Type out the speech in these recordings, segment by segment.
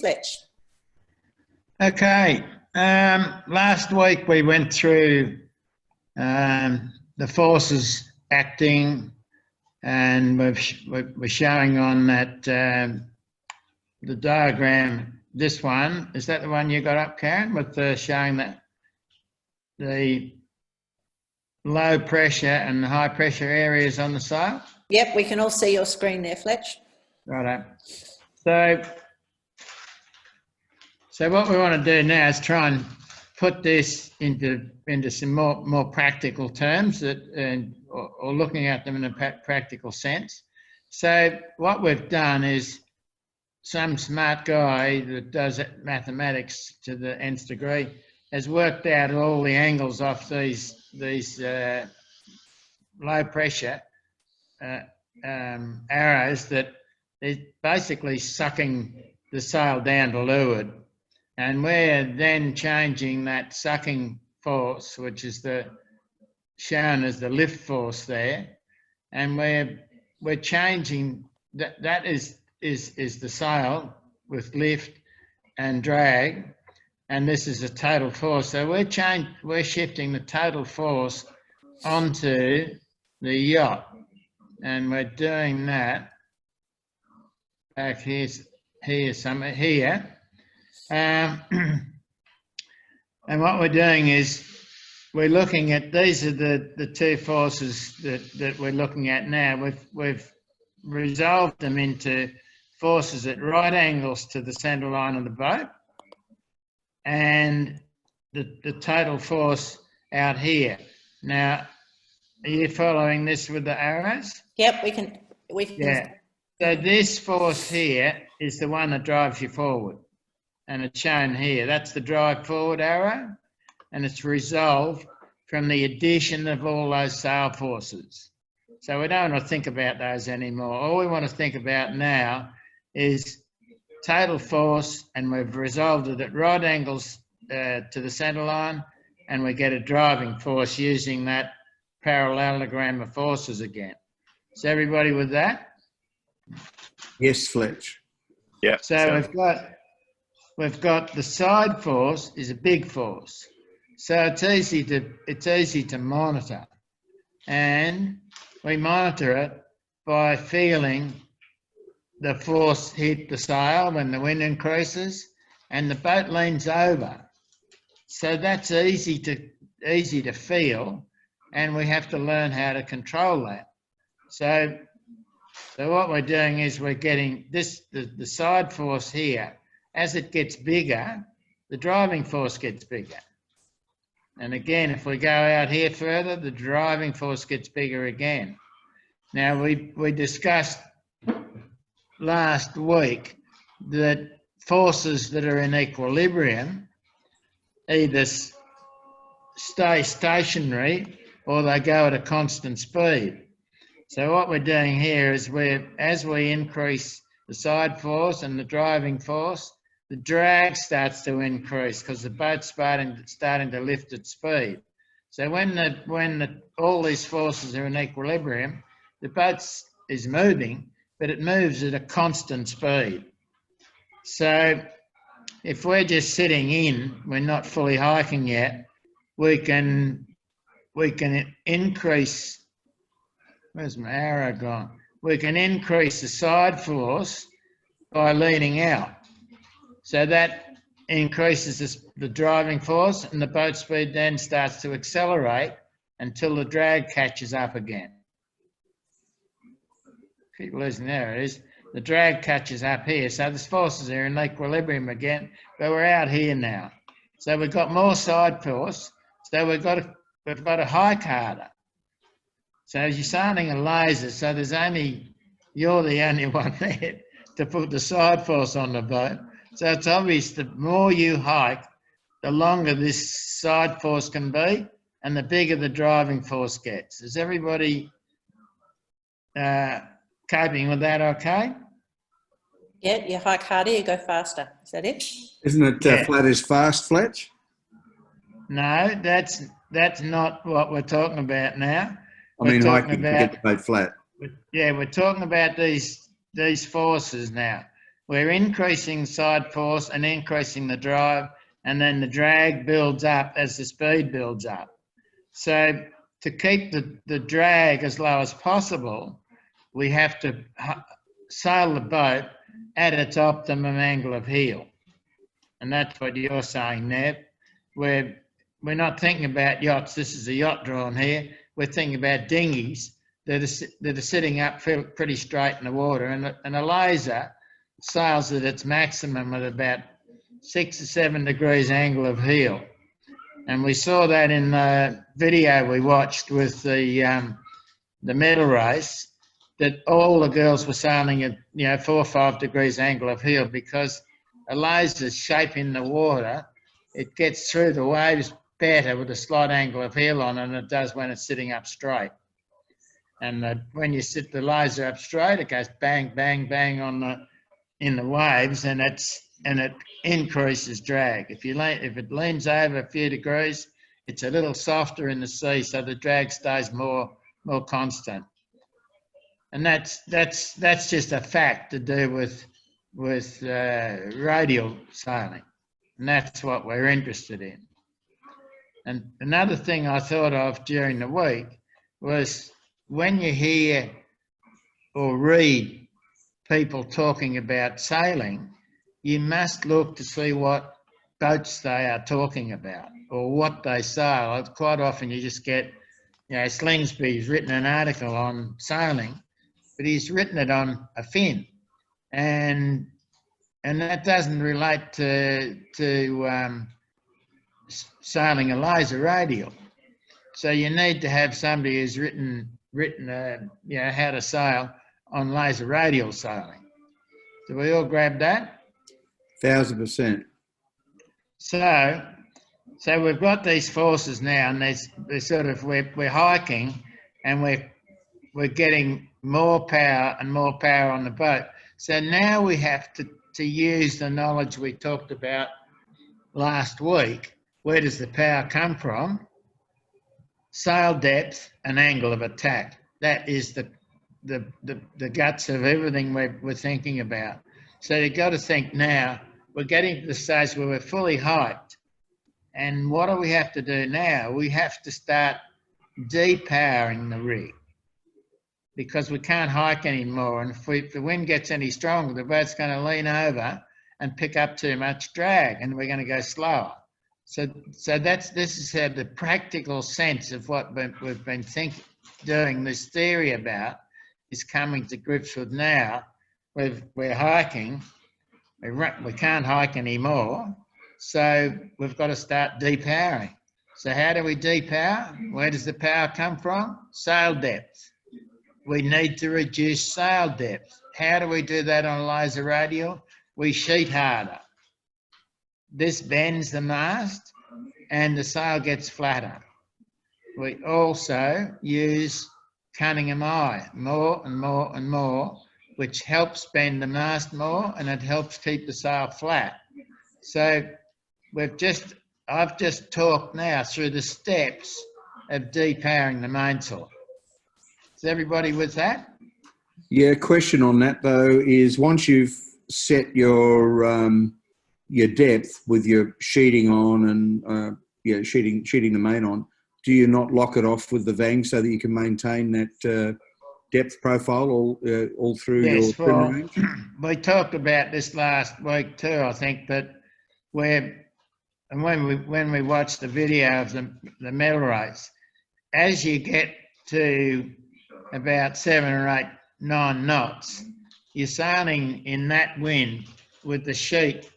Fletch. Okay, last week we went through the forces acting, and we're showing on that the diagram. This one, is that the one you got up, Karen, with showing that the low pressure and high pressure areas on the soil? Yep, we can all see your screen there, Fletch. Righto. So what we want to do now is try and put this into some more practical terms or looking at them in a practical sense. So what we've done is some smart guy that does mathematics to the nth degree has worked out all the angles off these low pressure arrows that is basically sucking the sail down to leeward. And we're then changing that sucking force, which is shown as the lift force there, and we're changing that is the sail with lift and drag, and this is a total force. So we're shifting the total force onto the yacht, and we're doing that back here. And what we're doing is we're looking at, these are the two forces that we're looking at now. We've resolved them into forces at right angles to the centre line of the boat, and the total force out here. Now, are you following this with the arrows? Yep, we can. Yeah. So this force here is the one that drives you forward, and it's shown here. That's the drive forward arrow, and it's resolved from the addition of all those sail forces. So we don't want to think about those anymore. All we want to think about now is total force, and we've resolved it at right angles to the centre line, and we get a driving force using that parallelogram of forces again. Is everybody with that? Yes, Fletch. Yeah. So we've got the side force is a big force, so it's easy to monitor, and we monitor it by feeling the force hit the sail when the wind increases, and the boat leans over. So that's easy to feel, and we have to learn how to control that. So what we're doing is we're getting the side force here. As it gets bigger, the driving force gets bigger. And again, if we go out here further, the driving force gets bigger again. Now, we discussed last week that forces that are in equilibrium either stay stationary or they go at a constant speed. So what we're doing here is as we increase the side force and the driving force, the drag starts to increase because the boat's starting to lift its speed. So when all these forces are in equilibrium, the boat is moving, but it moves at a constant speed. So if we're just sitting in, we're not fully hiking yet, we can increase. Where's my arrow gone? We can increase the side force by leaning out. So that increases the driving force, and the boat speed then starts to accelerate until the drag catches up again. Keep losing, there it is. The drag catches up here. So the forces are in equilibrium again, but we're out here now. So we've got more side force. So we've got to hike harder. So you're starting a laser, so you're the only one there to put the side force on the boat. So it's obvious the more you hike, the longer this side force can be and the bigger the driving force gets. Is everybody coping with that okay? Yeah, you hike harder, you go faster. Is that it? Isn't it flat as fast, Fletch? No, that's not what we're talking about now. I mean, hiking to get the boat flat. Yeah, we're talking about these forces now. we're increasing side force and increasing the drive, and then the drag builds up as the speed builds up. So to keep the drag as low as possible, we have to sail the boat at its optimum angle of heel. And that's what you're saying there. We're not thinking about yachts. This is a yacht drawn here. We're thinking about dinghies that are sitting up pretty straight in the water. And a laser sails at its maximum at about 6 or 7 degrees angle of heel. And we saw that in the video we watched with the medal race, that all the girls were sailing at 4 or 5 degrees angle of heel, because a laser's shape in the water, it gets through the waves better with a slight angle of heel on it than it does when it's sitting up straight. And when you sit the laser up straight, it goes bang, bang, bang in the waves, and it increases drag. If it leans over a few degrees, it's a little softer in the sea, so the drag stays more constant. And that's just a fact to do with radial sailing, and that's what we're interested in. And another thing I thought of during the week was, when you hear or read people talking about sailing, you must look to see what boats they are talking about or what they sail. Quite often you just get, Slingsby's written an article on sailing, but he's written it on a fin, and that doesn't relate to sailing a laser radial. So you need to have somebody who's written how to sail on laser radial sailing. Do we all grab that? 1000%. So we've got these forces now, and we're hiking, and we're getting more power and more power on the boat. So now we have to use the knowledge we talked about last week. Where does the power come from? Sail depth and angle of attack. That is the guts of everything we're thinking about. So you've got to think now, we're getting to the stage where we're fully hiked. And what do we have to do now? We have to start depowering the rig, because we can't hike anymore. And if the wind gets any stronger, the boat's going to lean over and pick up too much drag, and we're going to go slower. So this is how the practical sense of what we've been doing this theory about is coming to grips with now. We're hiking, we can't hike anymore, so we've got to start depowering. So how do we depower? Where does the power come from? Sail depth. We need to reduce sail depth. How do we do that on a laser radial? We sheet harder. This bends the mast and the sail gets flatter. We also use Cunningham eye more and more and more, which helps bend the mast more, and it helps keep the sail flat. So I've just talked now through the steps of depowering the mainsail. Is everybody with that? Yeah, question on that though is, once you've set your depth with your sheeting on and sheeting the main on, do you not lock it off with the vang so that you can maintain that depth profile all through your trim range? We talked about this last week too, I think, that when we watched the video of the medal race, as you get to about 7 or 8, 9 knots, you're sailing in that wind with the sheet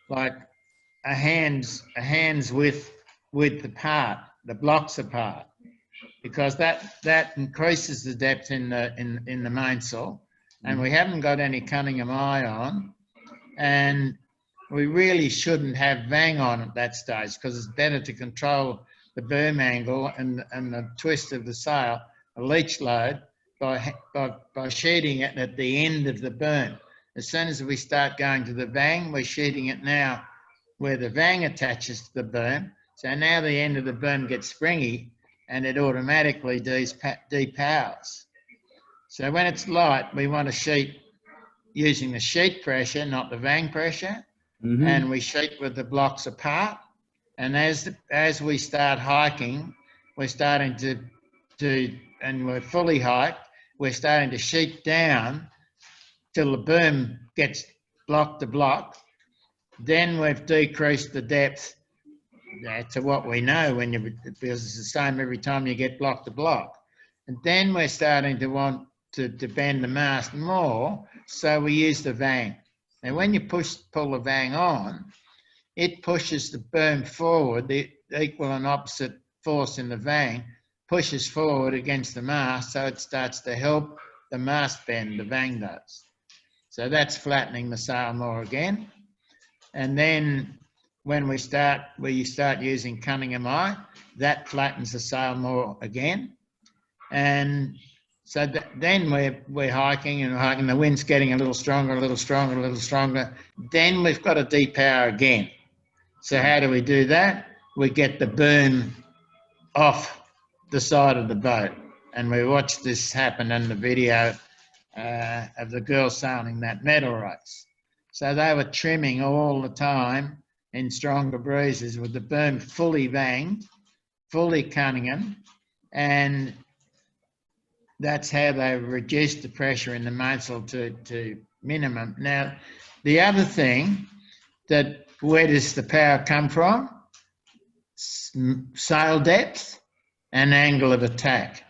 like a hand's width apart, the blocks apart, because that increases the depth in the mainsail, and we haven't got any Cunningham eye on, and we really shouldn't have vang on at that stage, because it's better to control the boom angle and the twist of the sail, a leech load, by sheeting it at the end of the boom. As soon as we start going to the vang, we're sheeting it now where the vang attaches to the boom. So now the end of the boom gets springy and it automatically depowers. So when it's light, we want to sheet using the sheet pressure, not the vang pressure, Mhm. and we sheet with the blocks apart. And as we start hiking, we're starting and we're fully hiked, we're starting to sheet down till the boom gets block to block. Then we've decreased the depth to what we know because it's the same every time you get block to block. And then we're starting to want to bend the mast more, so we use the vang. Now, when you pull the vang on, it pushes the boom forward, the equal and opposite force in the vang pushes forward against the mast, so it starts to help the mast bend, the vang does. So that's flattening the sail more again. And then when we start using Cunningham eye, that flattens the sail more again. And so then we're hiking and hiking, the wind's getting a little stronger, a little stronger, a little stronger. Then we've got to depower again. So how do we do that? We get the boom off the side of the boat. And we watched this happen in the video of the girls sailing that medal race. So they were trimming all the time in stronger breezes with the boom fully vanged, fully Cunningham, and that's how they reduced the pressure in the mainsail to minimum. Now, the other thing that where does the power come from? Sail depth and angle of attack.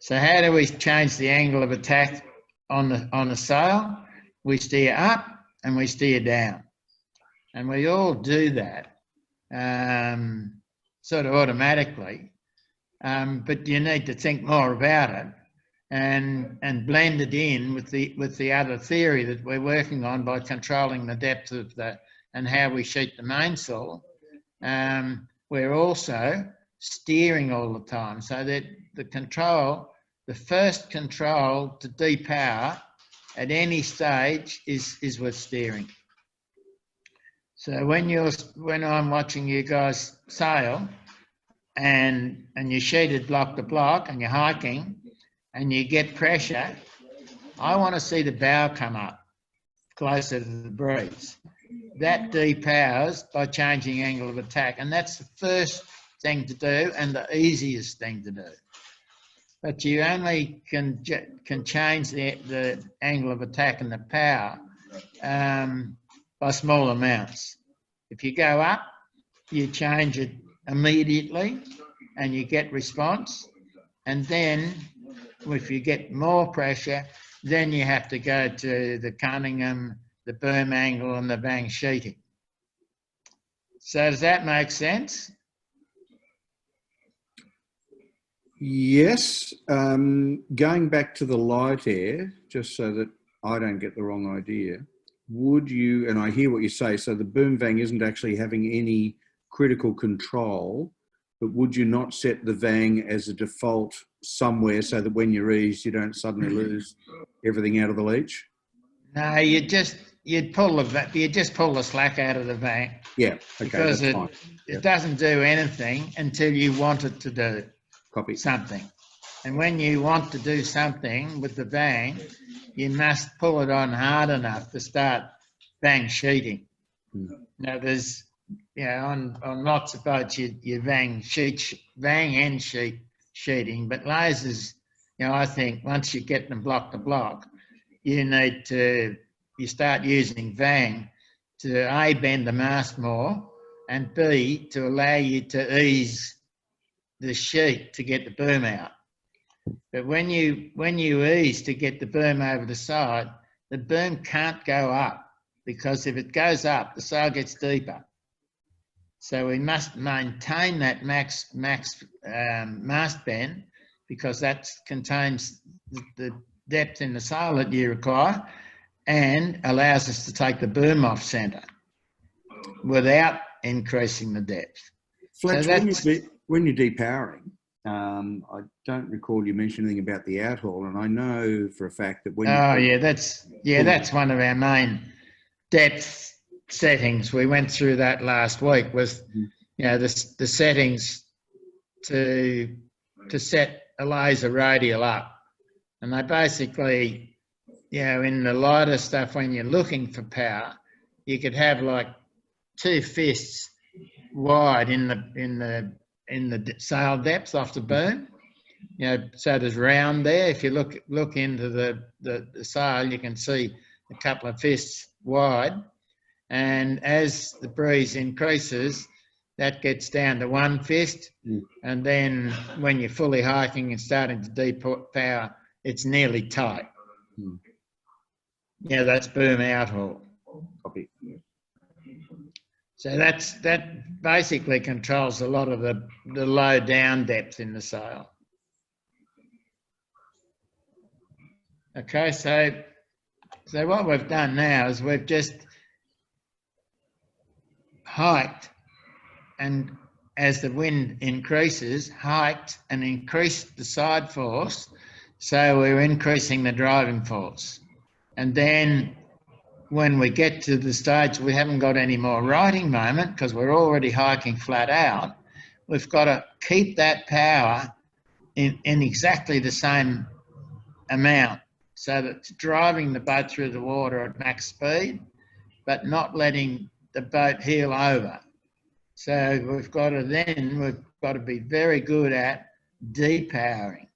So how do we change the angle of attack on the sail? We steer up and we steer down. And we all do that sort of automatically. But you need to think more about it and blend it in with the other theory that we're working on by controlling the depth of and how we sheet the mainsail. We're also steering all the time, so that the first control to depower at any stage is with steering. So when I'm watching you guys sail and you're sheeted block to block and you're hiking and you get pressure, I want to see the bow come up closer to the breeze. That depowers by changing angle of attack, and that's the first thing to do and the easiest thing to do. But you only can change the angle of attack and the power by small amounts. If you go up, you change it immediately and you get response. And then if you get more pressure, then you have to go to the Cunningham, the boom angle and the vang sheeting. So does that make sense? Yes. Going back to the light air, just so that I don't get the wrong idea, would you, and I hear what you say, so the boom vang isn't actually having any critical control, but would you not set the vang as a default somewhere so that when you ease, you don't suddenly lose everything out of the leech? No, you'd just pull the slack out of the vang. Yeah, okay, because that's fine. It doesn't do anything until you want it to do Copy. something. And when you want to do something with the vang, you must pull it on hard enough to start vang sheeting. Now there's, on lots of boats you vang and sheeting, but lasers, I think once you get them block to block, you start using vang to A, bend the mast more, and B, to allow you to ease the sheet to get the boom out. But when you ease to get the boom over the side, the boom can't go up, because if it goes up, the sail gets deeper. So we must maintain that max mast bend, because that contains the depth in the sail that you require and allows us to take the boom off centre without increasing the depth. Fletcher, so when you're depowering, I don't recall you mentioning anything about the outhaul, and I know for a fact that when that's one of our main depth settings. We went through that last week with the settings to set a laser radial up, and they basically in the lighter stuff, when you're looking for power, you could have like 2 fists wide in the sail depth off the boom. So there's round there. If you look into the sail, you can see a couple of fists wide. And as the breeze increases, that gets down to 1 fist. And then when you're fully hiking and starting to depower, it's nearly tight. That's boom outhaul. Copy. So that basically controls a lot of the low down depth in the sail. Okay, so what we've done now is we've just hiked, and as the wind increases, hiked and increased the side force, so we're increasing the driving force. And then when we get to the stage we haven't got any more righting moment because we're already hiking flat out, we've got to keep that power in exactly the same amount, so that it's driving the boat through the water at max speed, but not letting the boat heel over. So we've got to be very good at depowering.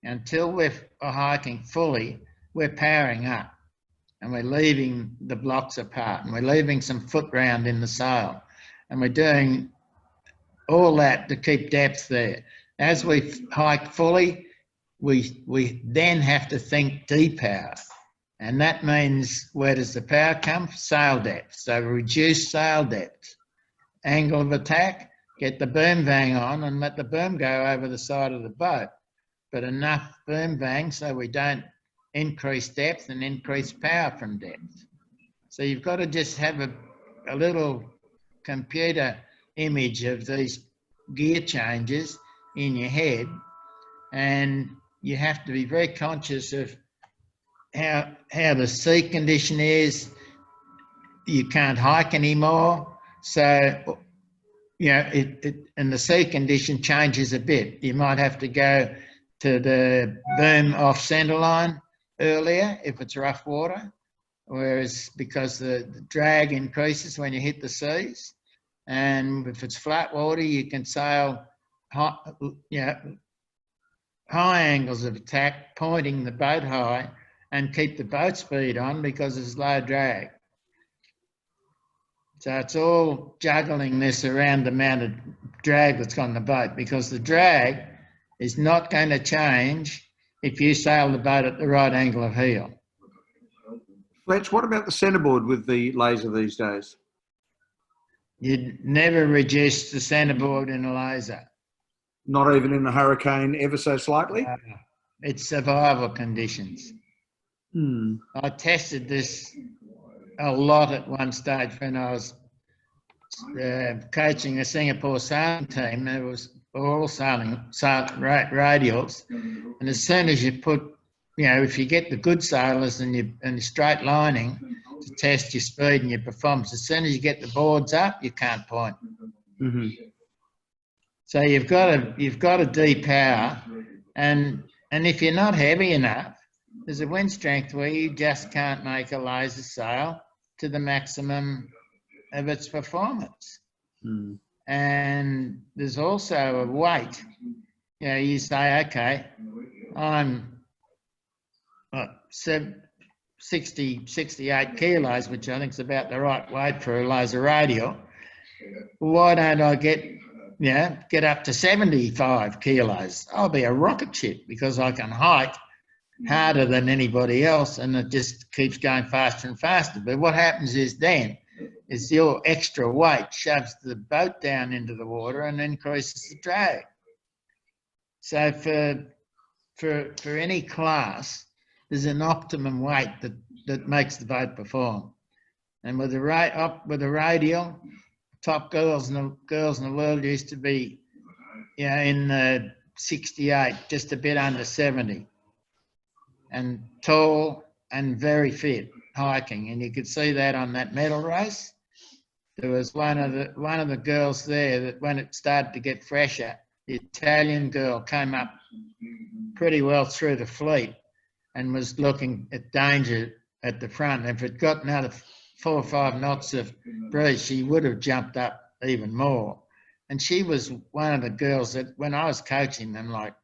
Until we're hiking fully, we're powering up and we're leaving the blocks apart and we're leaving some foot round in the sail, and we're doing all that to keep depth there. As we hike fully, we then have to think depower, and that means where does the power come? Sail depth. So reduce sail depth. Angle of attack, get the boom vang on and let the boom go over the side of the boat, but enough boom vang so we don't increase depth and increase power from depth. So you've got to just have a little computer image of these gear changes in your head, and you have to be very conscious of how the sea condition is. You can't hike anymore, so and the sea condition changes a bit. You might have to go to the boom off centre line earlier if it's rough water, whereas because the drag increases when you hit the seas, and if it's flat water you can sail high angles of attack, pointing the boat high, and keep the boat speed on because there's low drag. So it's all juggling this around the amount of drag that's on the boat, because the drag is not going to change if you sail the boat at the right angle of heel. Fletch, what about the centreboard with the laser these days? You'd never reduce the centreboard in a laser. Not even in a hurricane, ever so slightly? It's survival conditions. I tested this a lot at one stage when I was coaching a Singapore sailing team. It was all sailing radials, and as soon as you put, if you get the good sailors and you're straight lining to test your speed and your performance, as soon as you get the boards up, you can't point. So you've got to depower, and if you're not heavy enough, there's a wind strength where you just can't make a laser sail to the maximum of its performance. And there's also a weight. You say, okay, I'm 68 kilos, which I think is about the right weight for a laser radial. Why don't I get up to 75 kilos? I'll be a rocket ship because I can hike harder than anybody else, and it just keeps going faster and faster. But what happens is your extra weight shoves the boat down into the water and increases the drag. So for any class, there's an optimum weight that makes the boat perform. And with the radial, top girls in the world used to be, in the 68, just a bit under 70, and tall and very fit hiking. And you could see that on that medal race. There was one of the girls there that when it started to get fresher, the Italian girl came up pretty well through the fleet, and was looking at danger at the front. If it got another 4 or 5 knots of breeze, she would have jumped up even more. And she was one of the girls that when I was coaching them, like,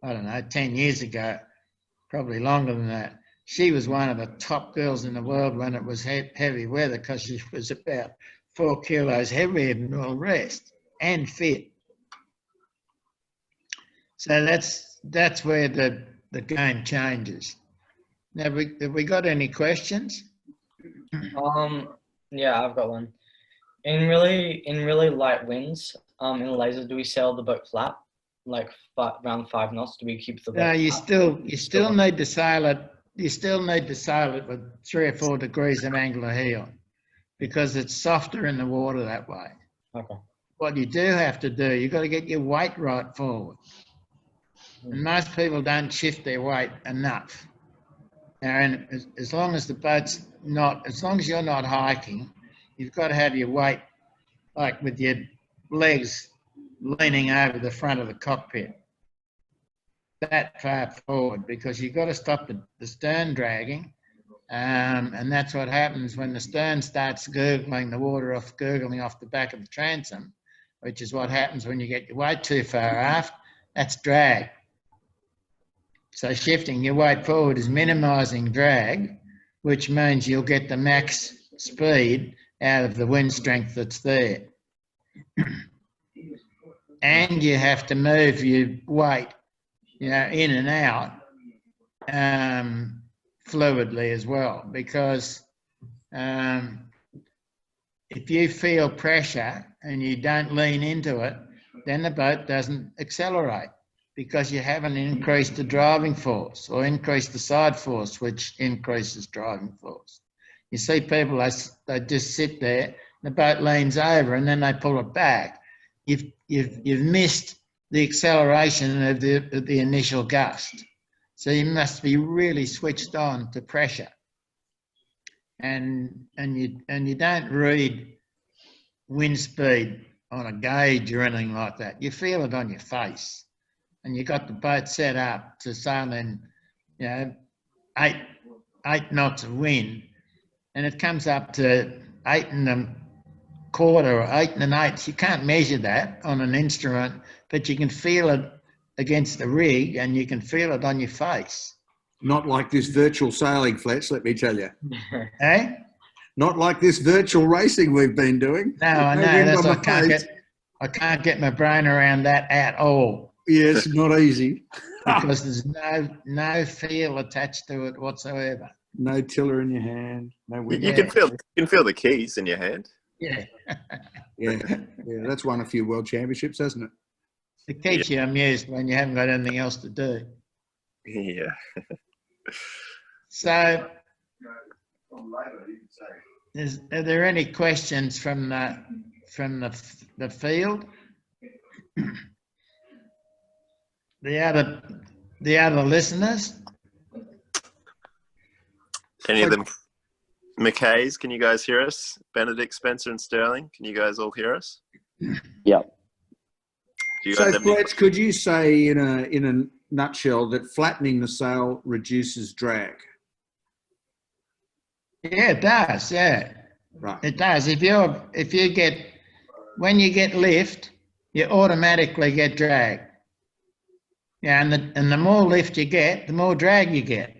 I don't know, 10 years ago, probably longer than that, she was one of the top girls in the world when it was heavy weather, because she was about 4 kilos heavier than all the rest and fit. So that's where the game changes. Now, have we got any questions? Yeah, I've got one. In really light winds, in lasers, do we sail the boat flat, like around 5 knots? Do we keep the boat? No, you flat? still need to sail it. You still need to sail it with 3 or 4 degrees of angle of heel, because it's softer in the water that way. Okay. What you do have to do, you've got to get your weight right forward. And most people don't shift their weight enough. Now, and as long as the boat's not, as long as you're not hiking, you've got to have your weight like with your legs leaning over the front of the cockpit that far forward, because you've got to stop the stern dragging. And that's what happens when the stern starts gurgling the water off, gurgling off the back of the transom, which is what happens when you get your weight too far aft. That's drag. So shifting your weight forward is minimising drag, which means you'll get the max speed out of the wind strength that's there. And you have to move your weight, in and out fluidly as well, because if you feel pressure and you don't lean into it, then the boat doesn't accelerate, because you haven't increased the driving force or increased the side force, which increases driving force. You see people, they just sit there, the boat leans over and then they pull it back. You've missed the acceleration of the initial gust. So you must be really switched on to pressure. And you don't read wind speed on a gauge or anything like that. You feel it on your face. And you got the boat set up to sail in, 8 knots of wind, and it comes up to 8 1/4 or 8 1/8. You can't measure that on an instrument, but you can feel it against the rig, and you can feel it on your face. Not like this virtual sailing, Fletch, let me tell you. Eh? Not like this virtual racing we've been doing. No, I know. That's I can't get my brain around that at all. Yes, not easy. Because there's no feel attached to it whatsoever. No tiller in your hand. No wind. You can feel the keys in your hand. Yeah. Yeah, that's won a few world championships, hasn't it? It keeps you amused when you haven't got anything else to do. Yeah. So, are there any questions from the field? The other listeners? Any of them? McKay's, can you guys hear us? Benedict, Spencer, and Sterling, can you guys all hear us? Yeah. Do you So, guys have any- Fletch, could you say in a nutshell that flattening the sail reduces drag? Yeah, it does. Yeah, Right. it does. When you get lift, you automatically get drag. Yeah, and the more lift you get, the more drag you get.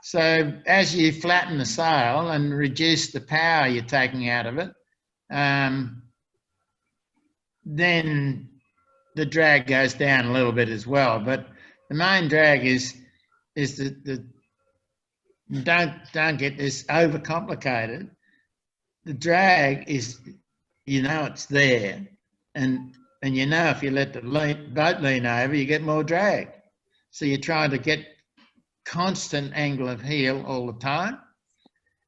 So as you flatten the sail and reduce the power you're taking out of it, then the drag goes down a little bit as well. But the main drag is don't get this overcomplicated. The drag is, it's there, and if you let the boat lean over, you get more drag. So you're trying to get constant angle of heel all the time,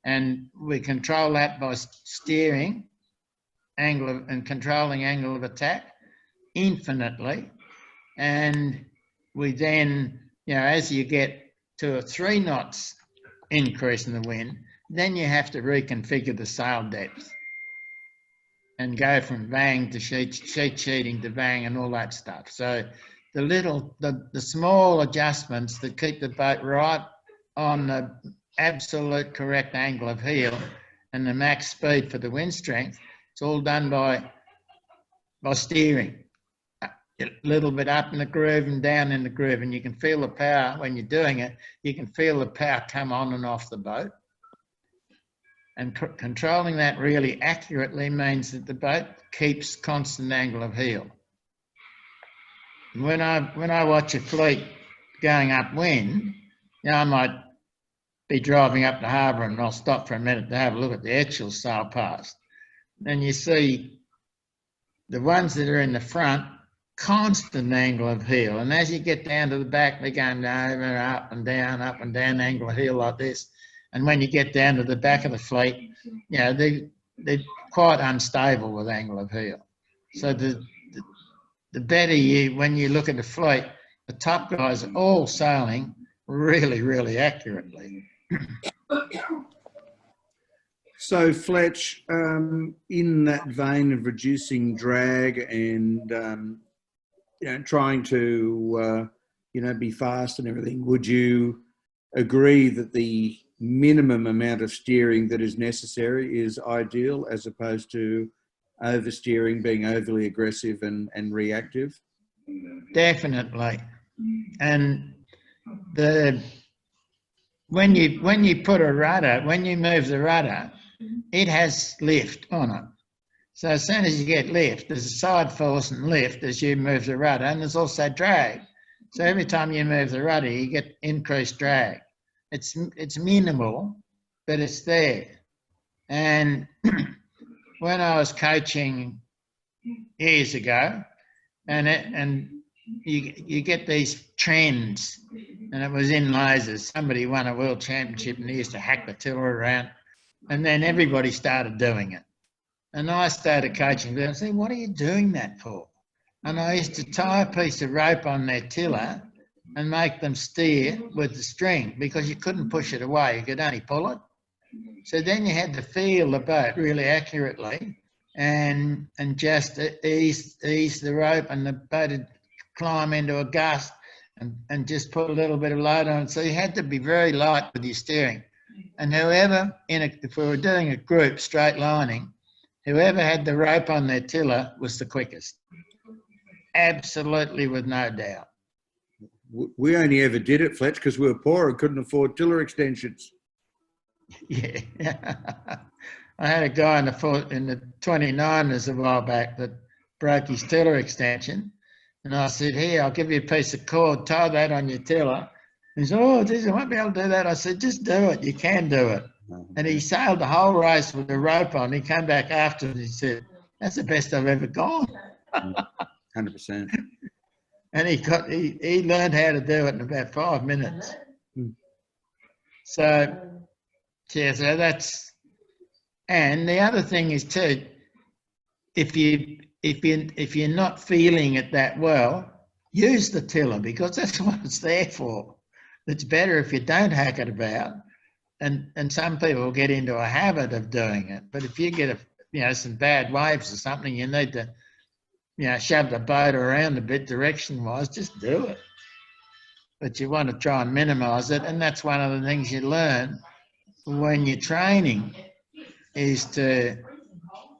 and we control that by steering angle and controlling angle of attack infinitely. And we then, as you get to a 3 knots increase in the wind, then you have to reconfigure the sail depth and go from bang to sheet sheeting to bang and all that stuff. So the small adjustments that keep the boat right on the absolute correct angle of heel and the max speed for the wind strength, it's all done by steering. A little bit up in the groove and down in the groove, and you can feel the power when you're doing it. You can feel the power come on and off the boat. And controlling that really accurately means that the boat keeps constant angle of heel. And when I watch a fleet going upwind, I might be driving up the harbour and I'll stop for a minute to have a look at the actual sail past. And you see the ones that are in the front, constant angle of heel. And as you get down to the back, they're going over, up and down, angle of heel like this. And when you get down to the back of the fleet, they're quite unstable with angle of heel. So the better when you look at the fleet, the top guys are all sailing really, really accurately. So, Fletch, in that vein of reducing drag and trying to be fast and everything, would you agree that the minimum amount of steering that is necessary is ideal, as opposed to oversteering, being overly aggressive and reactive? Definitely. And when you put a rudder, when you move the rudder, it has lift on it. So as soon as you get lift, there's a side force and lift as you move the rudder, and there's also drag. So every time you move the rudder, you get increased drag. It's minimal, but it's there. And when I was coaching years ago, and you get these trends, and it was in lasers. Somebody won a world championship and he used to hack the tiller around, and then everybody started doing it. And I started coaching them and saying, what are you doing that for? And I used to tie a piece of rope on their tiller and make them steer with the string, because you couldn't push it away, you could only pull it. So then you had to feel the boat really accurately and just ease the rope, and the boat would climb into a gust and just put a little bit of load on it. So you had to be very light with your steering. And if we were doing a group straight lining, whoever had the rope on their tiller was the quickest. Absolutely, with no doubt. We only ever did it, Fletch, because we were poor and couldn't afford tiller extensions. Yeah. I had a guy in the 29ers a while back that broke his tiller extension. And I said, here, I'll give you a piece of cord, tie that on your tiller. He said, oh, geez, I won't be able to do that. I said, just do it. You can do it. And he sailed the whole race with the rope on. He came back after and he said, that's the best I've ever gone. 100%. And he learned how to do it in about 5 minutes. So, yeah, so that's, and the other thing is too, if you're not feeling it that well, use the tiller, because that's what it's there for. It's better if you don't hack it about, and some people get into a habit of doing it. But if you get some bad waves or something, you need to shove the boat around a bit direction-wise, just do it. But you want to try and minimise it, and that's one of the things you learn when you're training, is to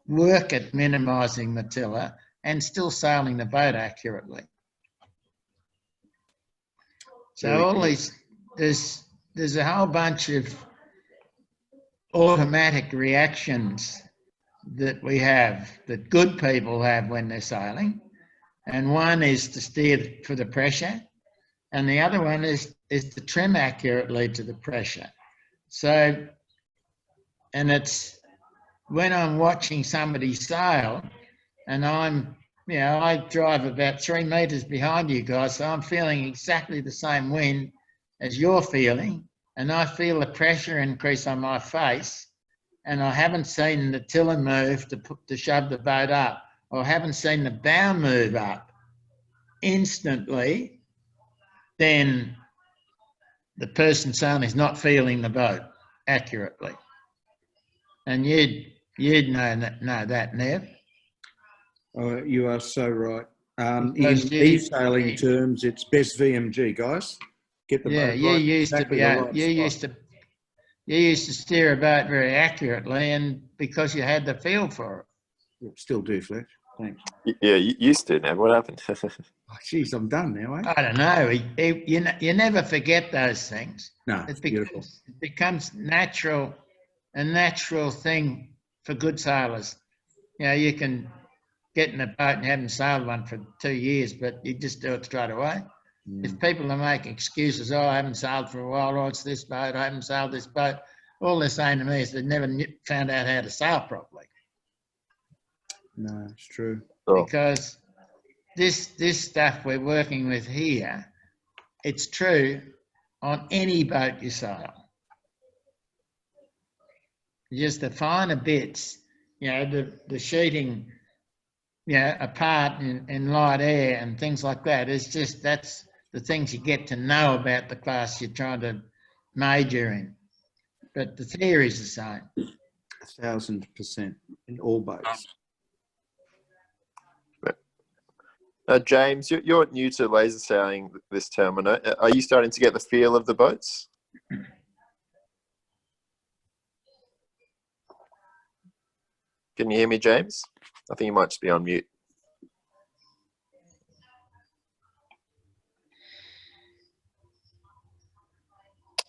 work at minimising the tiller and still sailing the boat accurately. So all these, there's a whole bunch of automatic reactions that we have, that good people have when they're sailing. And one is to steer for the pressure, and the other one is to trim accurately to the pressure. So, and it's when I'm watching somebody sail, and I drive about 3 meters behind you guys, so I'm feeling exactly the same wind as you're feeling, and I feel the pressure increase on my face, and I haven't seen the tiller move to shove the boat up, or haven't seen the bow move up instantly, then the person sailing is not feeling the boat accurately. And you'd know that, Nev. You are so right. In Because e-sailing terms, it's best VMG, guys. Get the Yeah, boat you right, used to exactly be the able, right you spot. used to steer a boat very accurately, and because you had the feel for it. Still do, Fletch. Thanks. Yeah, you used to, Nev. What happened? Oh, geez, I'm done now, eh? I don't know. You never forget those things. No, it's beautiful. It becomes a natural thing for good sailors. You know, you can get in a boat and haven't sailed one for 2 years, but you just do it straight away. If people are making excuses, oh, I haven't sailed for a while, oh, it's this boat, I haven't sailed this boat, all they're saying to me is they never found out how to sail properly. No, it's true. Oh, Because this stuff we're working with here, it's true on any boat you sail. Just the finer bits, you know, the sheeting, you know, apart in light air and things like that. It's just, that's the things you get to know about the class you're trying to major in. But the theory's the same. 1,000% in all boats. James, you're new to laser sailing this term. Are you starting to get the feel of the boats? Can you hear me, James? I think you might just be on mute.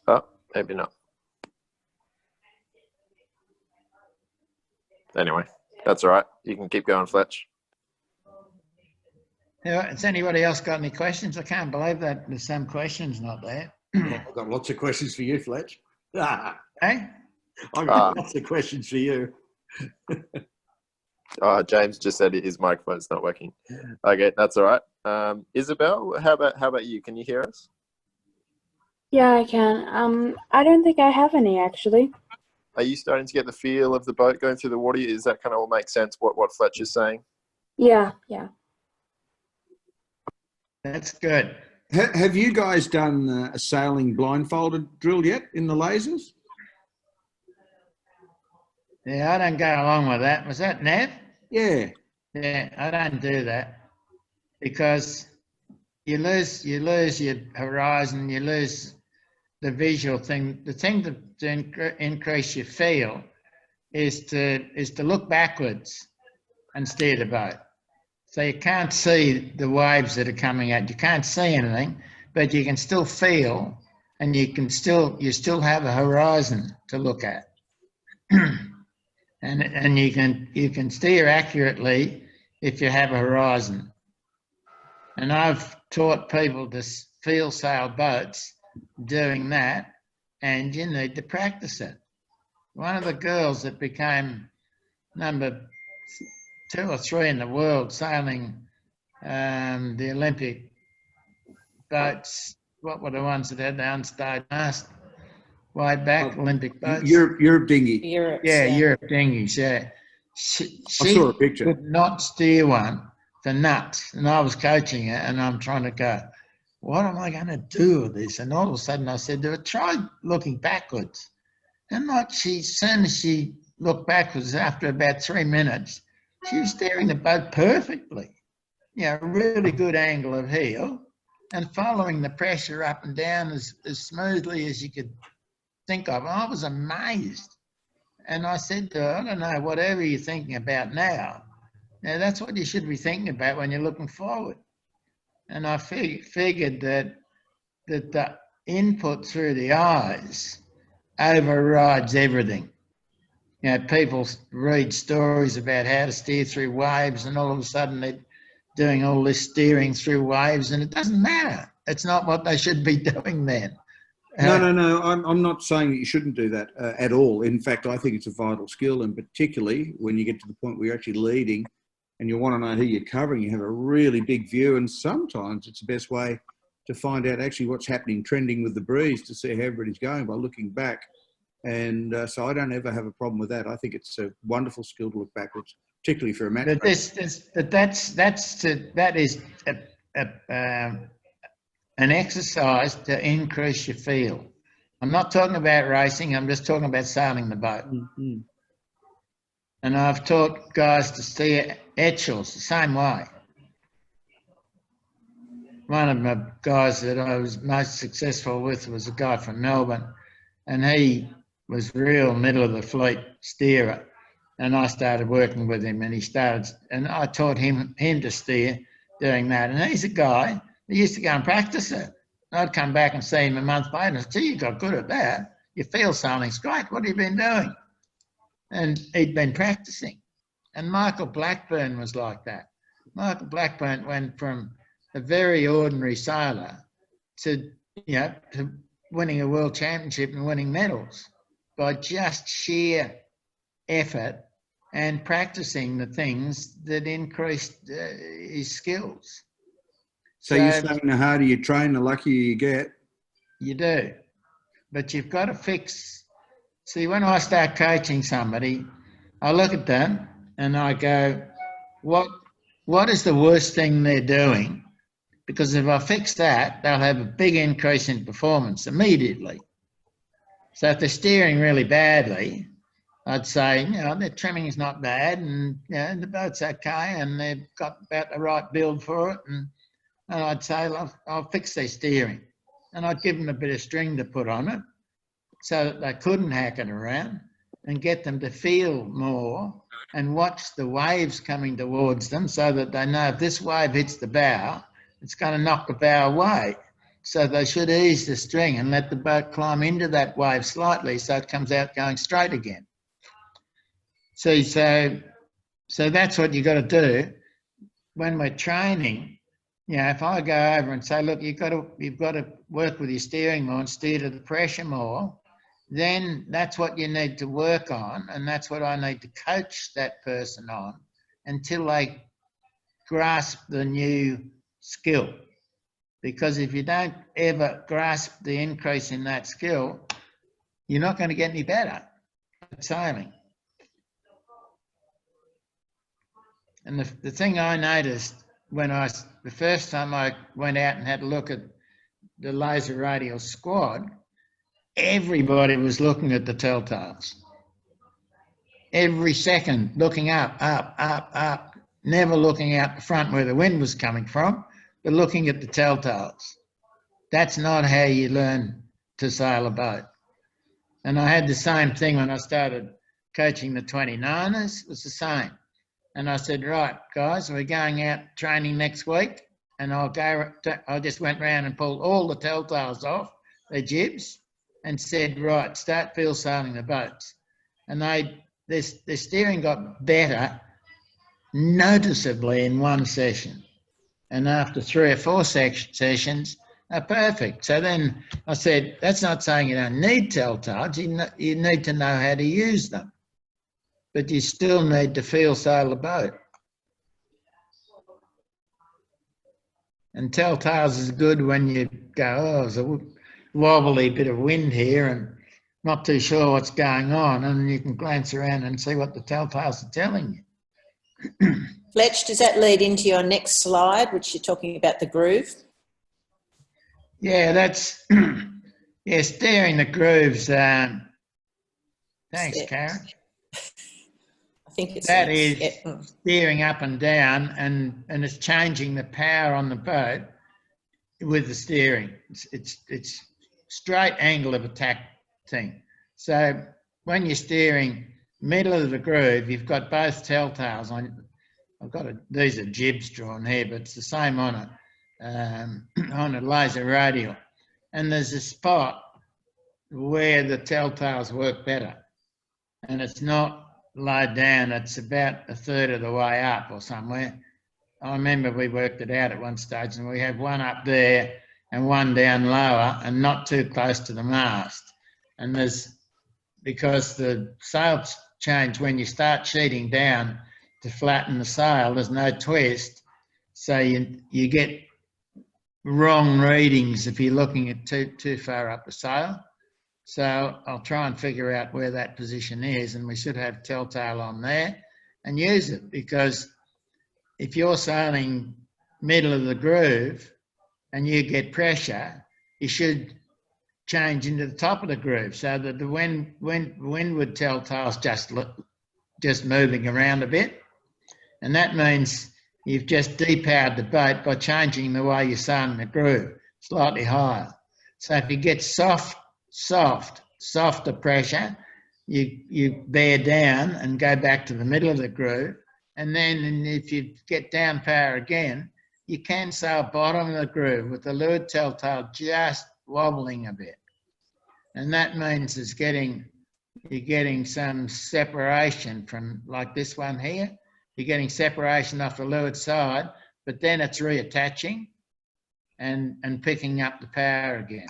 Oh, maybe not. Anyway, that's all right. You can keep going, Fletch. Has anybody else got any questions? I can't believe that there's some questions not there. I've got lots of questions for you, Fletch. I've Hey? got lots of questions for you. James just said his microphone's not working. Okay, that's all right. Isabel, how about you? Can you hear us? Yeah, I can. I don't think I have any actually. Are you starting to get the feel of the boat going through the water? Is that kind of all make sense? What Fletch is saying? Yeah. That's good. Have you guys done a sailing blindfolded drill yet in the lasers? Yeah, I don't go along with that. Was that Nev? Yeah. Yeah, I don't do that because you lose your horizon, you lose the visual thing. The thing to increase your feel is to look backwards and steer the boat. So you can't see the waves that are coming at you. You can't see anything, but you can still feel, and you still have a horizon to look at. and you can steer accurately if you have a horizon. And I've taught people to field sail boats doing that, and you need to practice it. One of the girls that became number 2 or 3 in the world sailing the Olympic boats, what were the ones that had the unstayed mast? Way back, Olympic boats. Europe dinghy. Europe. Yeah, Europe dinghies, yeah. She I saw a picture. could not steer one for nuts. And I was coaching her, and I'm trying to go, what am I going to do with this? And all of a sudden I said to her, try looking backwards. And like as soon as she looked backwards, after about 3 minutes, she was steering the boat perfectly. You know, really good angle of heel and following the pressure up and down as smoothly as you could think of. I was amazed. And I said to her, I don't know, whatever you're thinking about now, that's what you should be thinking about when you're looking forward. And I figured that the input through the eyes overrides everything. You know, people read stories about how to steer through waves, and all of a sudden they're doing all this steering through waves, and it doesn't matter. It's not what they should be doing then. No. I'm not saying that you shouldn't do that at all. In fact, I think it's a vital skill, and particularly when you get to the point where you're actually leading and you want to know who you're covering, you have a really big view, and sometimes it's the best way to find out actually what's happening, trending with the breeze, to see how everybody's going by looking back. And so I don't ever have a problem with that. I think it's a wonderful skill to look backwards, particularly for a match. But that is an exercise to increase your feel. I'm not talking about racing. I'm just talking about sailing the boat. Mm-hmm. And I've taught guys to steer etchels the same way. one of my guys that I was most successful with was a guy from Melbourne, and he was real middle of the fleet steerer. And I started working with him, and I taught him to steer doing that. And he's a guy that used to go and practice it. I'd come back and see him a month later and say, "Gee, you got good at that. You feel sailing's great. What have you been doing?" And he'd been practicing. And Michael Blackburn was like that. Michael Blackburn went from a very ordinary sailor to winning a world championship and winning medals by just sheer effort and practicing the things that increased his skills. So you're saying the harder you train, the luckier you get? You do. But you've got to fix. See, when I start coaching somebody, I look at them and I go, what is the worst thing they're doing? Because if I fix that, they'll have a big increase in performance immediately. So if they're steering really badly, I'd say, their trimming is not bad, and the boat's okay, and they've got about the right build for it. And I'd say, I'll fix their steering. And I'd give them a bit of string to put on it so that they couldn't hack it around, and get them to feel more and watch the waves coming towards them so that they know if this wave hits the bow, it's going to knock the bow away. So they should ease the string and let the boat climb into that wave slightly so it comes out going straight again. See, so that's what you've got to do when we're training. If I go over and say, look, you've got to work with your steering more and steer to the pressure more, then that's what you need to work on, and that's what I need to coach that person on until they grasp the new skill. Because if you don't ever grasp the increase in that skill, you're not going to get any better at sailing. And the thing I noticed the first time I went out and had a look at the laser radial squad, everybody was looking at the telltales. Every second looking up, never looking out the front where the wind was coming from, but looking at the telltales. That's not how you learn to sail a boat. And I had the same thing when I started coaching the 29ers, it was the same. And I said, right, guys, we're going out training next week, and I just went round and pulled all the telltales off, the jibs, and said, right, start field sailing the boats. And their steering got better noticeably in one session. And after 3 or 4 sessions, they're perfect. So then I said, that's not saying you don't need telltales, you need to know how to use them. But you still need to field sail the boat. And telltales is good when you go, there's a wobbly bit of wind here and not too sure what's going on, and you can glance around and see what the telltales are telling you. Fletch, does that lead into your next slide, which you're talking about the groove? Yeah, that's steering the grooves. Thanks, Karen. I think it's that is steering up and down, and it's changing the power on the boat with the steering. It's straight angle of attack thing. So when you're steering middle of the groove, you've got both telltales on. These are jibs drawn here, but it's the same on a laser radial. And there's a spot where the telltales work better, and it's not low down, it's about a third of the way up or somewhere. I remember we worked it out at one stage, and we had one up there and one down lower and not too close to the mast. And because the sails change when you start sheeting down to flatten the sail, there's no twist, so you get wrong readings if you're looking at too far up the sail. So I'll try and figure out where that position is, and we should have telltale on there and use it, because if you're sailing middle of the groove and you get pressure, you should change into the top of the groove so that the windward telltale's just moving around a bit. And that means you've just depowered the boat by changing the way you're sailing the groove, slightly higher. So if you get softer pressure, you bear down and go back to the middle of the groove. And then if you get down power again, you can sail bottom of the groove with the leeward telltale just wobbling a bit. And that means you're getting some separation from, like this one here, you're getting separation off the leeward side, but then it's reattaching and picking up the power again.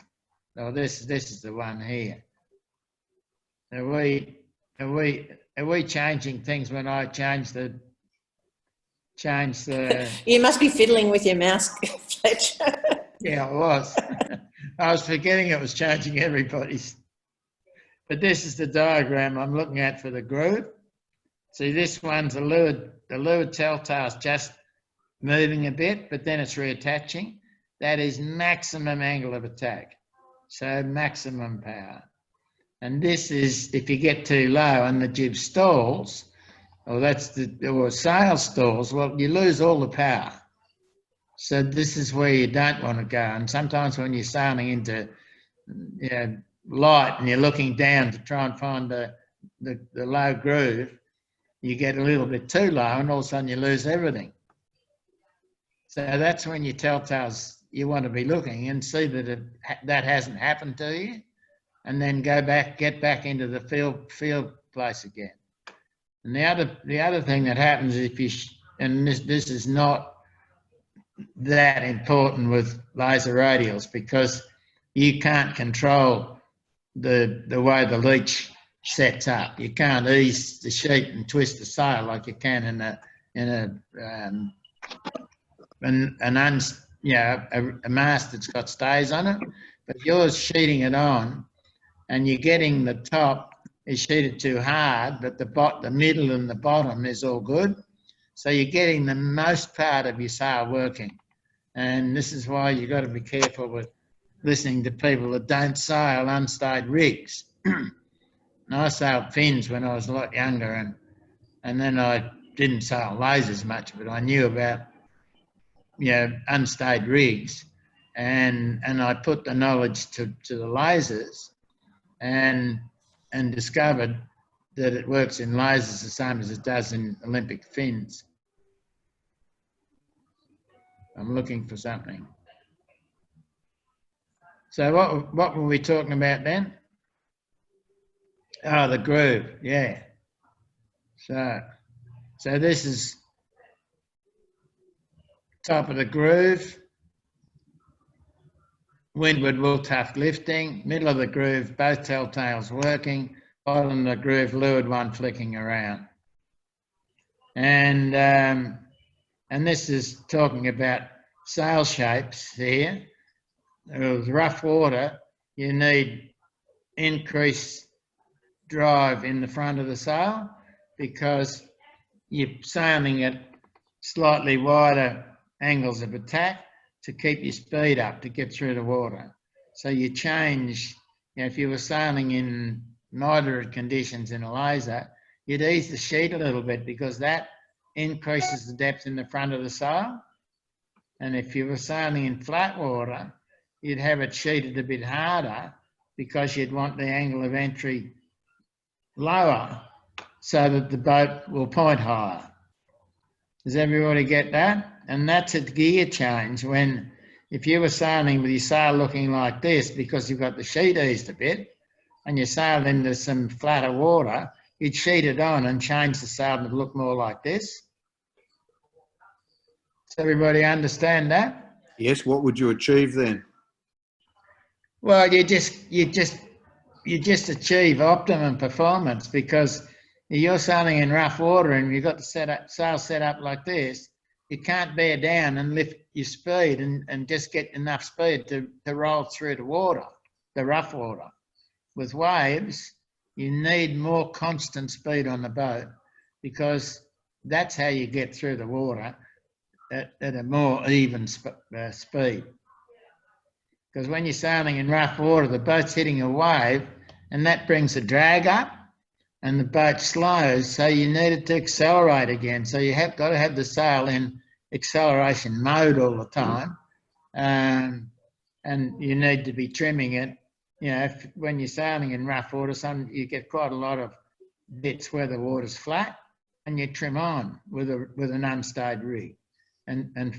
So this is the one here. Are we changing things when I change the? You must be fiddling with your mouse, Fletcher. Yeah, I was. I was forgetting it was changing everybody's. But this is the diagram I'm looking at for the groove. See, this one's the leeward telltale's just moving a bit, but then it's reattaching. That is maximum angle of attack. So maximum power. And this is, if you get too low and the jib stalls, or sail stalls, well, you lose all the power. So this is where you don't want to go. And sometimes when you're sailing into light and you're looking down to try and find the low groove, you get a little bit too low and all of a sudden you lose everything. So that's when your telltales, you want to be looking and see that that hasn't happened to you, and then get back into the field place again. And the other thing that happens if you, and this is not that important with laser radials, because you can't control the way the leech sets up. You can't ease the sheet and twist the sail like you can in a mast that's got stays on it. But yours sheeting it on, and you're getting the top is sheeted too hard, but the middle and the bottom is all good. So you're getting the most part of your sail working. And this is why you've got to be careful with listening to people that don't sail unstayed rigs. And I sailed fins when I was a lot younger, and then I didn't sail lasers much, but I knew about unstayed rigs, and I put the knowledge to the lasers, and discovered that it works in lasers the same as it does in Olympic fins. I'm looking for something. So what were we talking about then? Oh, the groove, yeah. So this is top of the groove, windward wool tuft lifting, middle of the groove, both telltales working, bottom of the groove, leeward one flicking around. And this is talking about sail shapes here. With rough water, you need increased drive in the front of the sail because you're sailing at slightly wider angles of attack to keep your speed up to get through the water. So you change, if you were sailing in moderate conditions in a laser, you'd ease the sheet a little bit because that increases the depth in the front of the sail. And if you were sailing in flat water, you'd have it sheeted a bit harder because you'd want the angle of entry lower so that the boat will point higher. Does everybody get that? And that's a gear change when, if you were sailing with your sail looking like this because you've got the sheet eased a bit and you sailed into some flatter water, you'd sheet it on and change the sail to look more like this. Does everybody understand that? Yes, what would you achieve then? Well, you just achieve optimum performance because you're sailing in rough water and you've got the sail set up like this. You can't bear down and lift your speed and just get enough speed to roll through the water, the rough water. With waves, you need more constant speed on the boat because that's how you get through the water at a more even speed. Because when you're sailing in rough water, the boat's hitting a wave and that brings the drag up and the boat slows, so you need it to accelerate again. So you have got to have the sail in acceleration mode all the time. And you need to be trimming it. You know, when you're sailing in rough water, you get quite a lot of bits where the water's flat, and you trim on with an unstayed rig, and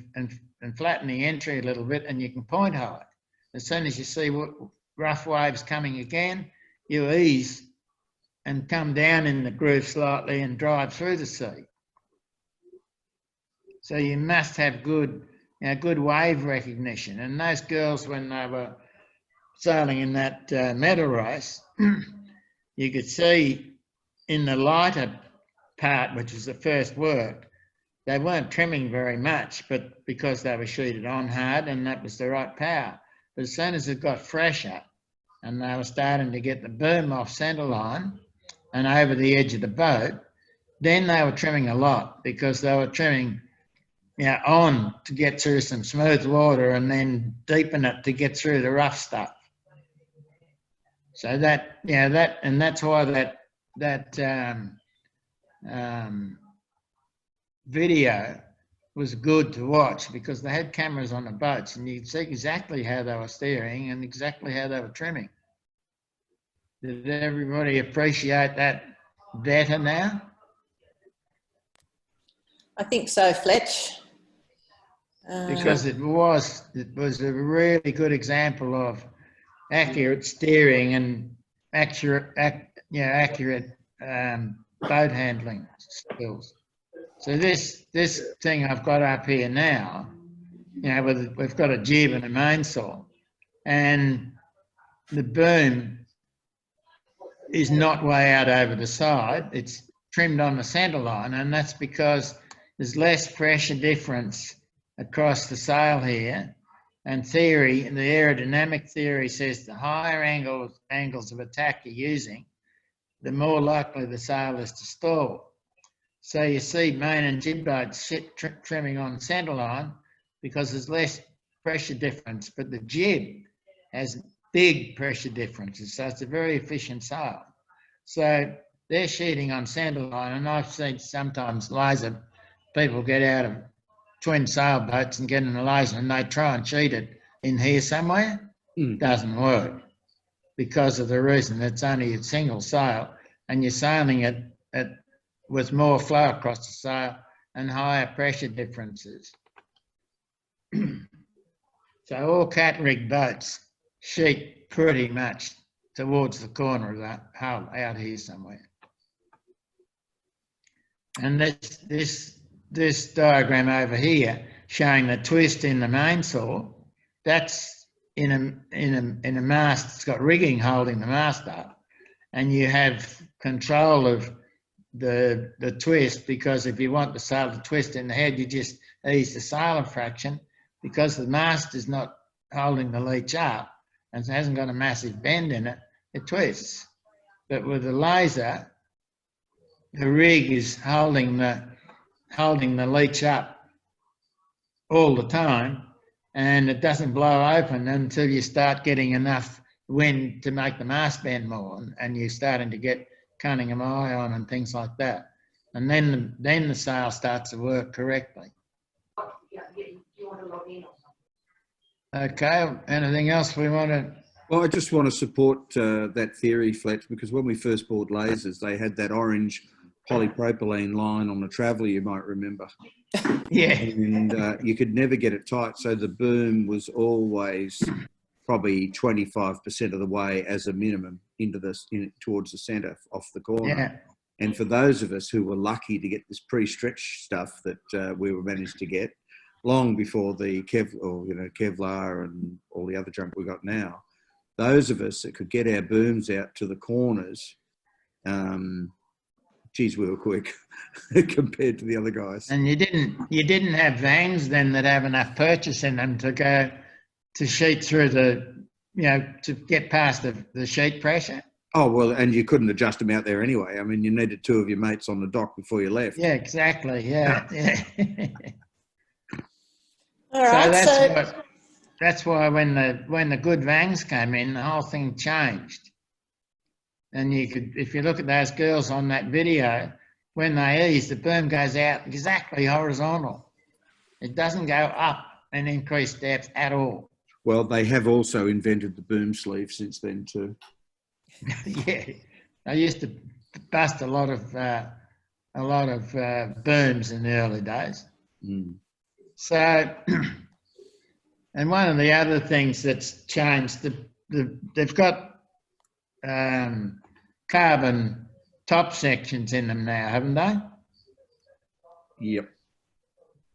flatten the entry a little bit, and you can point high. As soon as you see rough waves coming again, you ease and come down in the groove slightly and drive through the sea. So you must have good wave recognition. And those girls, when they were sailing in that medal race, you could see in the lighter part, which was the first work, they weren't trimming very much, but because they were sheeted on hard and that was the right power. But as soon as it got fresher and they were starting to get the boom off centre line and over the edge of the boat, then they were trimming a lot, because they were trimming on to get through some smooth water and then deepen it to get through the rough stuff. So that's why that video was good to watch, because they had cameras on the boats and you could see exactly how they were steering and exactly how they were trimming. Did everybody appreciate that better now? I think so, Fletch. Because it was a really good example of accurate steering and accurate boat handling skills. So this thing I've got up here now, we've got a jib and a mainsail, and the boom is not way out over the side. It's trimmed on the centre line, and that's because there's less pressure difference across the sail here. And the aerodynamic theory says the higher angles of attack you're using, the more likely the sail is to stall. So you see main and jib boats trimming on centre line because there's less pressure difference, but the jib has big pressure differences, so it's a very efficient sail. So they're sheeting on centre line, and I've seen sometimes laser people get out of twin sailboats and get in a laser and they try and sheet it in here somewhere. Doesn't work, because of the reason it's only a single sail and you're sailing it with more flow across the sail and higher pressure differences. So all cat rig boats sheet pretty much towards the corner of that hull out here somewhere. And this diagram over here showing the twist in the mainsail, that's in a mast. It's got rigging holding the mast up, and you have control of the twist, because if you want the sail to twist in the head, you just ease the sail a fraction, because the mast is not holding the leech up and it hasn't got a massive bend in it, it twists. But with the laser, the rig is holding the leech up all the time, and it doesn't blow open until you start getting enough wind to make the mast bend more, and you're starting to get Cunningham eye on and things like that. And then the sail starts to work correctly. Okay, anything else we want to? Well, I just want to support that theory, Fletch, because when we first bought lasers, they had that orange polypropylene line on the Traveller, you might remember. Yeah. And you could never get it tight, so the boom was always probably 25% of the way as a minimum towards the centre off the corner. Yeah. And for those of us who were lucky to get this pre-stretch stuff that we were managed to get, long before the Kevlar and all the other junk we got now, those of us that could get our booms out to the corners, geez, we were quick compared to the other guys. And you didn't have vangs then that have enough purchase in them to go to sheet through to get past the sheet pressure. Oh, well, and you couldn't adjust them out there anyway. I mean, you needed two of your mates on the dock before you left. Yeah, exactly. Yeah. All right. So that's why when the good vangs came in, the whole thing changed. And if you look at those girls on that video, when they ease, the boom goes out exactly horizontal. It doesn't go up and increase depth at all. Well, they have also invented the boom sleeve since then too. Yeah, I used to bust a lot of booms in the early days. Mm. So, and one of the other things that's changed, they've got carbon top sections in them now, haven't they? Yep.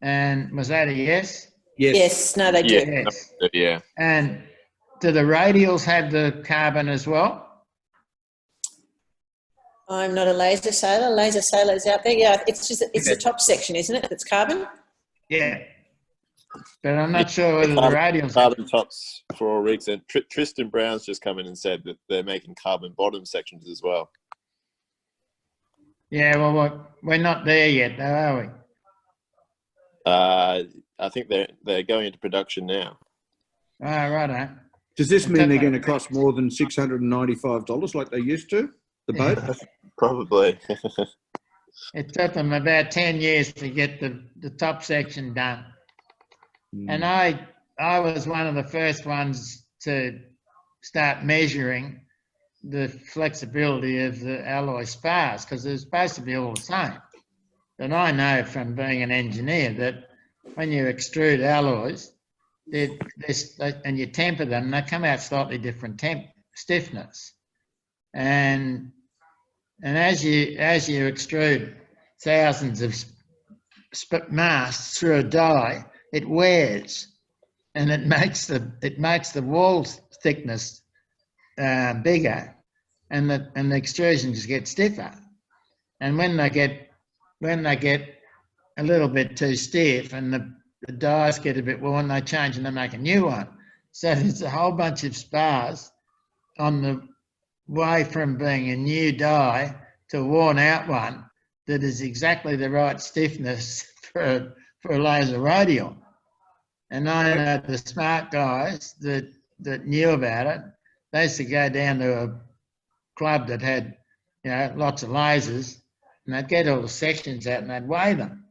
And was that a yes? Yes. Yes, no, they do. Yes. Yeah. And do the radials have the carbon as well? I'm not a laser sailor. Laser sailors out there. Yeah, it's the top section, isn't it? That's carbon. Yeah. But I'm not sure whether the radials Carbon tops for all rigs. And Tristan Brown's just come in and said that they're making carbon bottom sections as well. Yeah, well, we're not there yet, though, are we? I think they're going into production now. Oh, righto. Does this mean they're going to cost more than $695 like they used to? The boat? Probably. It took them about 10 years to get the top section done. And I was one of the first ones to start measuring the flexibility of the alloy spars, because they're supposed to be all the same. But I know from being an engineer that when you extrude alloys and you temper them, they come out slightly different stiffness. And as you extrude thousands of masts through a die, it wears, and it makes the wall thickness bigger, and the extrusions get stiffer. And when they get a little bit too stiff and the dies get a bit worn, they change and they make a new one. So there's a whole bunch of spars on the way from being a new die to a worn out one that is exactly the right stiffness for a laser radial. And I know the smart guys that knew about it, they used to go down to a club that had, lots of lasers, and they'd get all the sections out and they'd weigh them,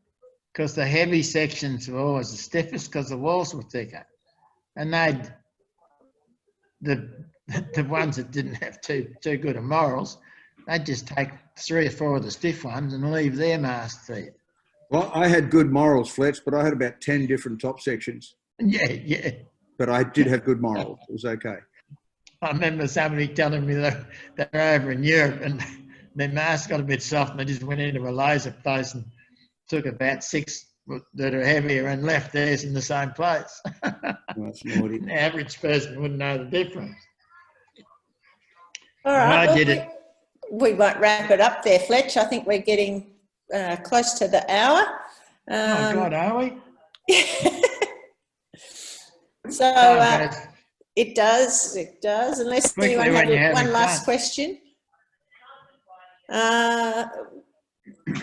because the heavy sections were always the stiffest because the walls were thicker. And the ones that didn't have too good of morals, they'd just take 3 or 4 of the stiff ones and leave their mast feet. Well, I had good morals, Fletch, but I had about 10 different top sections. Yeah. But I did have good morals. It was okay. I remember somebody telling me that they're over in Europe and their mask got a bit soft and they just went into a laser place and took about 6 that are heavier and left theirs in the same place. That's naughty. The average person wouldn't know the difference. All right. I did it. We might wrap it up there, Fletch. I think we're getting close to the hour. Oh, God, are we? So it does. Unless Quickly anyone when had you're one having last fun. question.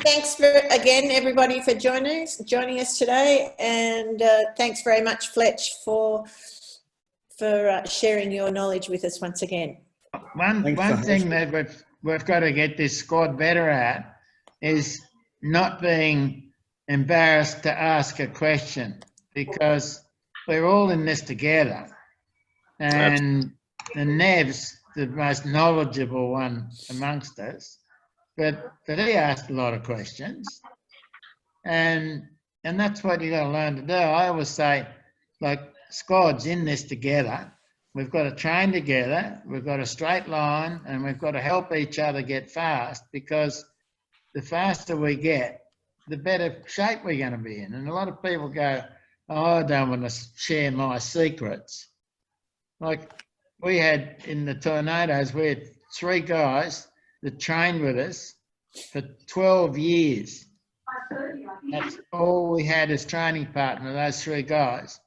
Thanks again, everybody, for joining us today, and thanks very much, Fletch, for sharing your knowledge with us once again. One thing that we've got to get this squad better at is not being embarrassed to ask a question, because we're all in this together. And Nev's the most knowledgeable one amongst us, but he asked a lot of questions, and that's what you got to learn to do. I always say, like, squad's in this together. We've got to train together, we've got a straight line, and we've got to help each other get fast, because the faster we get, the better shape we're going to be in. And a lot of people go, oh, I don't want to share my secrets. Like we had in the tornadoes, we had 3 guys that trained with us for 12 years. That's all we had as training partner, those 3 guys.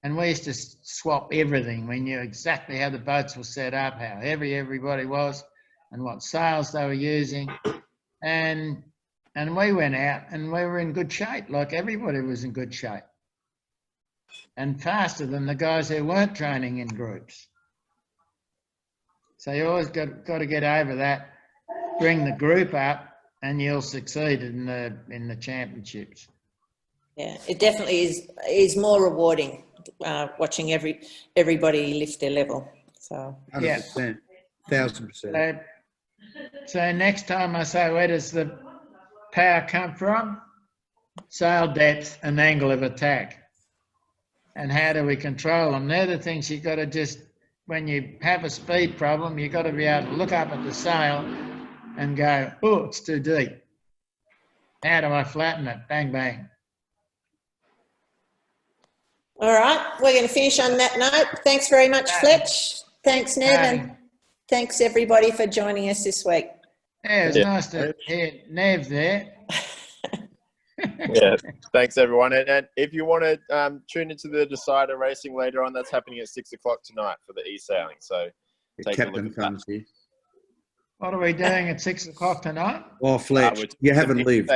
And we used to swap everything. We knew exactly how the boats were set up, how heavy everybody was, and what sails they were using. And we went out and we were in good shape, like everybody was in good shape. And faster than the guys who weren't training in groups. So you always got to get over that, bring the group up, and you'll succeed in the championships. Yeah, it definitely is more rewarding watching everybody lift their level. So 100%, 1000%. So next time I say, where does the power come from? Sail depth and angle of attack. And how do we control them? They're the things you've got to just, when you have a speed problem, you've got to be able to look up at the sail and go, oh, it's too deep. How do I flatten it? Bang, bang. all right, we're going to finish on that note. Thanks very much, Fletch. Thanks, Nev, and thanks everybody for joining us this week. Yeah, it was nice to hear Nev there. Yeah, thanks everyone. And if you want to tune into the Decider racing later on, that's happening at 6 o'clock tonight for the e-sailing. So take a look Captain at that. comes here. What are we doing at 6 o'clock tonight? Oh, Fletch, you haven't lived.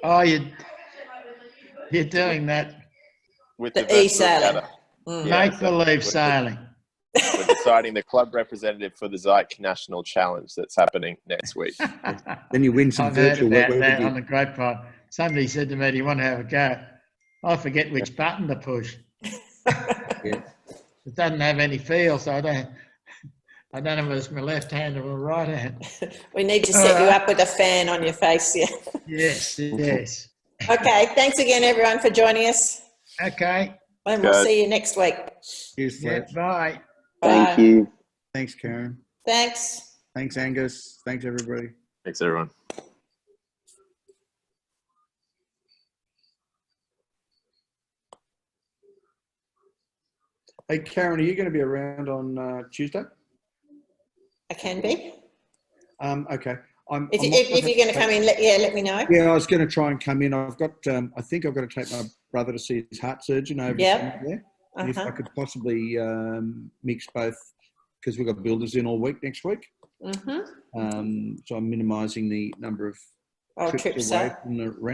Oh, you're doing that. With The virtual e-sailing. data. Make-believe sailing. We're deciding the club representative for the Zyke National Challenge that's happening next week. Then you win some I've heard virtual about work. that on the grapevine. Somebody said to me, do you want to have a go? I forget which button to push. Yeah. It doesn't have any feel, so I don't know whether it's my left hand or my right hand. We need to set you up with a fan on your face. Yeah. Yes, yes. Okay, thanks again, everyone, for joining us. Okay. And we'll Good. see you next week. Cheers, Yeah, Fletch. bye. Bye. you. Thanks, Karen. Thanks. Thanks, Angus. Thanks, everybody. Thanks everyone. Hey, Karen, are you going to be around on Tuesday? I can be. Okay. If you're going to come in, let me know. Yeah, I was going to try and come in. I've got, I think I've got to take my brother to see his heart surgeon over there. And if I could possibly mix both, because we've got builders in all week next week. So I'm minimising the number of trips away from the